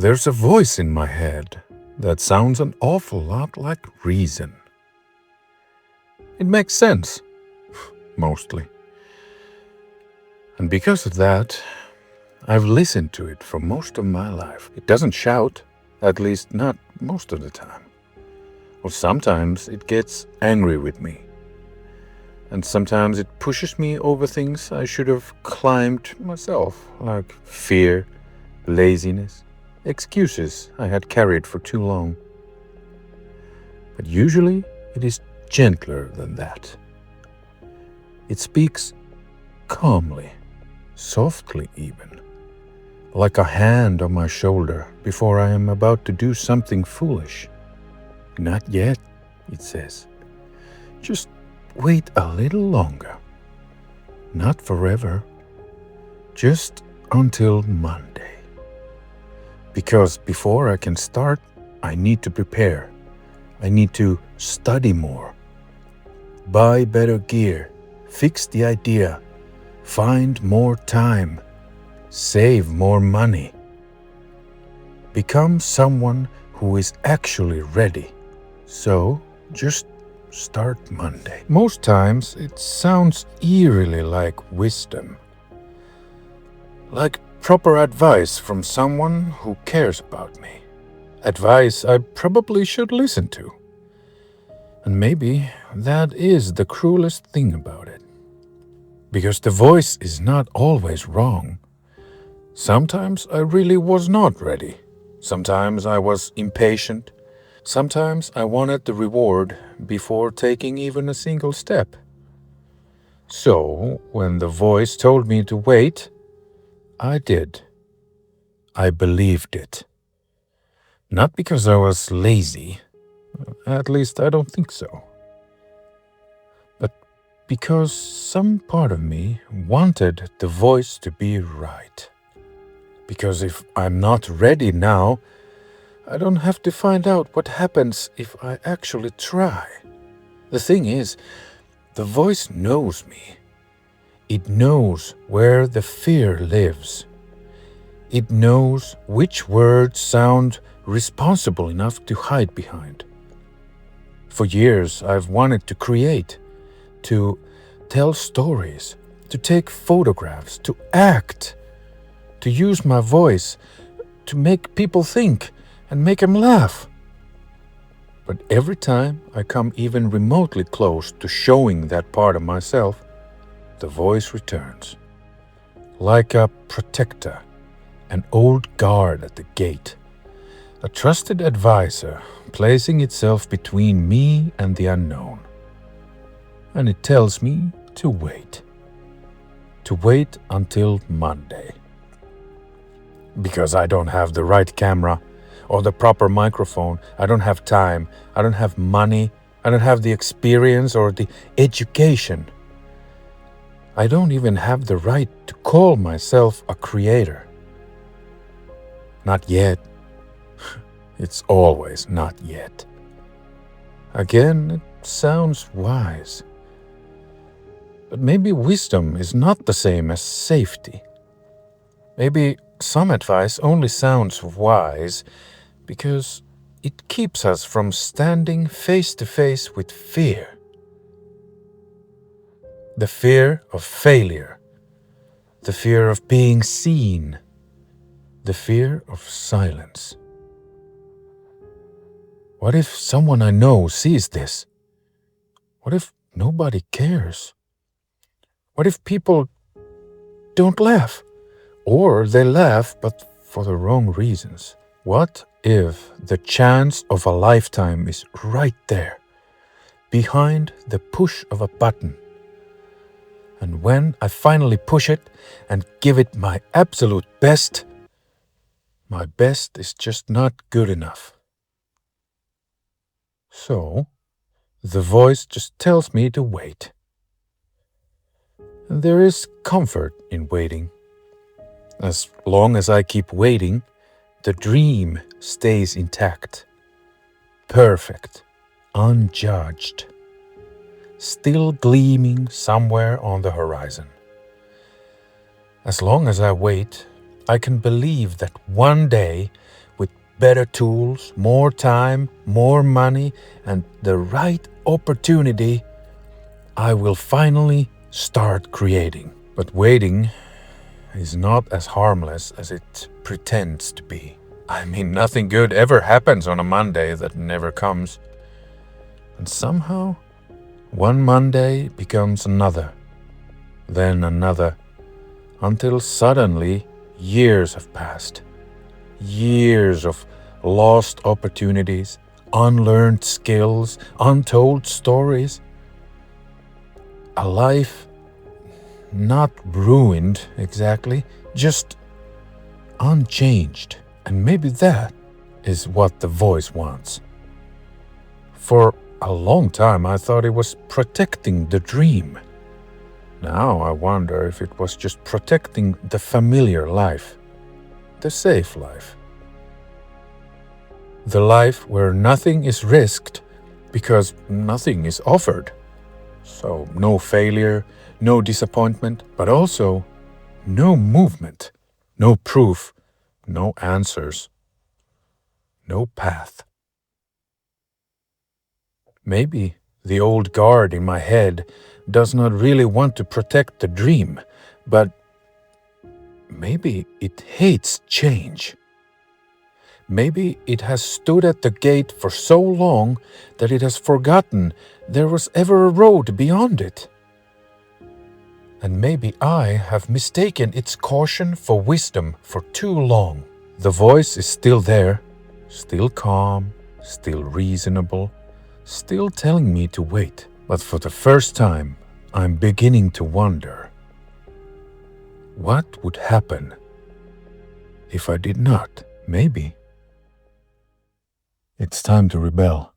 There's a voice in my head that sounds an awful lot like reason. It makes sense, mostly. And because of that, I've listened to it for most of my life. It doesn't shout, at least not most of the time. Or sometimes it gets angry with me. And sometimes it pushes me over things I should have climbed myself, like fear, laziness, excuses I had carried for too long. But usually it is gentler than that. It speaks calmly, softly even, like a hand on my shoulder before I am about to do something foolish. Not yet, it says. Just wait a little longer. Not forever. Just until Monday. Because before I can start, I need to prepare. I need to study more. Buy better gear. Fix the idea. Find more time. Save more money. Become someone who is actually ready. So, just start Monday. Most times, it sounds eerily like wisdom. Like proper advice from someone who cares about me. Advice I probably should listen to. And maybe that is the cruelest thing about it. Because the voice is not always wrong. Sometimes I really was not ready. Sometimes I was impatient. Sometimes I wanted the reward before taking even a single step. So, when the voice told me to wait, I did. I believed it. Not because I was lazy, at least I don't think so. But because some part of me wanted the voice to be right. Because if I'm not ready now, I don't have to find out what happens if I actually try. The thing is, the voice knows me. It knows where the fear lives. It knows which words sound responsible enough to hide behind. For years, I've wanted to create, to tell stories, to take photographs, to act, to use my voice, to make people think and make them laugh. But every time I come even remotely close to showing that part of myself, the voice returns. Like a protector, an old guard at the gate, a trusted advisor placing itself between me and the unknown. And it tells me to wait. To wait until Monday. Because I don't have the right camera or the proper microphone. I don't have time. I don't have money. I don't have the experience or the education. I don't even have the right to call myself a creator. Not yet. It's always not yet. Again, it sounds wise. But maybe wisdom is not the same as safety. Maybe some advice only sounds wise because it keeps us from standing face to face with fear. The fear of failure. The fear of being seen. The fear of silence. What if someone I know sees this? What if nobody cares? What if people don't laugh? Or they laugh but for the wrong reasons? What if the chance of a lifetime is right there, behind the push of a button? And when I finally push it and give it my absolute best, my best is just not good enough. So, the voice just tells me to wait. And there is comfort in waiting. As long as I keep waiting, the dream stays intact. Perfect, unjudged. Still gleaming somewhere on the horizon. As long as I wait, I can believe that one day, better tools, more time, more money, and the right opportunity, I will finally start creating. But waiting is not as harmless as it pretends to be. I mean, nothing good ever happens on a Monday that never comes. And somehow, one Monday becomes another, then another, until suddenly years have passed. Years of lost opportunities, unlearned skills, untold stories. A life not ruined exactly, just unchanged. And maybe that is what the voice wants. For a long time I thought it was protecting the dream. Now I wonder if it was just protecting the familiar life, the safe life. The life where nothing is risked because nothing is offered. So no failure, no disappointment, but also no movement, no proof, no answers, no path. Maybe the old guard in my head does not really want to protect the dream, but maybe it hates change. Maybe it has stood at the gate for so long that it has forgotten there was ever a road beyond it. And maybe I have mistaken its caution for wisdom for too long. The voice is still there, still calm, still reasonable, still telling me to wait. But for the first time, I'm beginning to wonder, what would happen if I did not? Maybe it's time to rebel.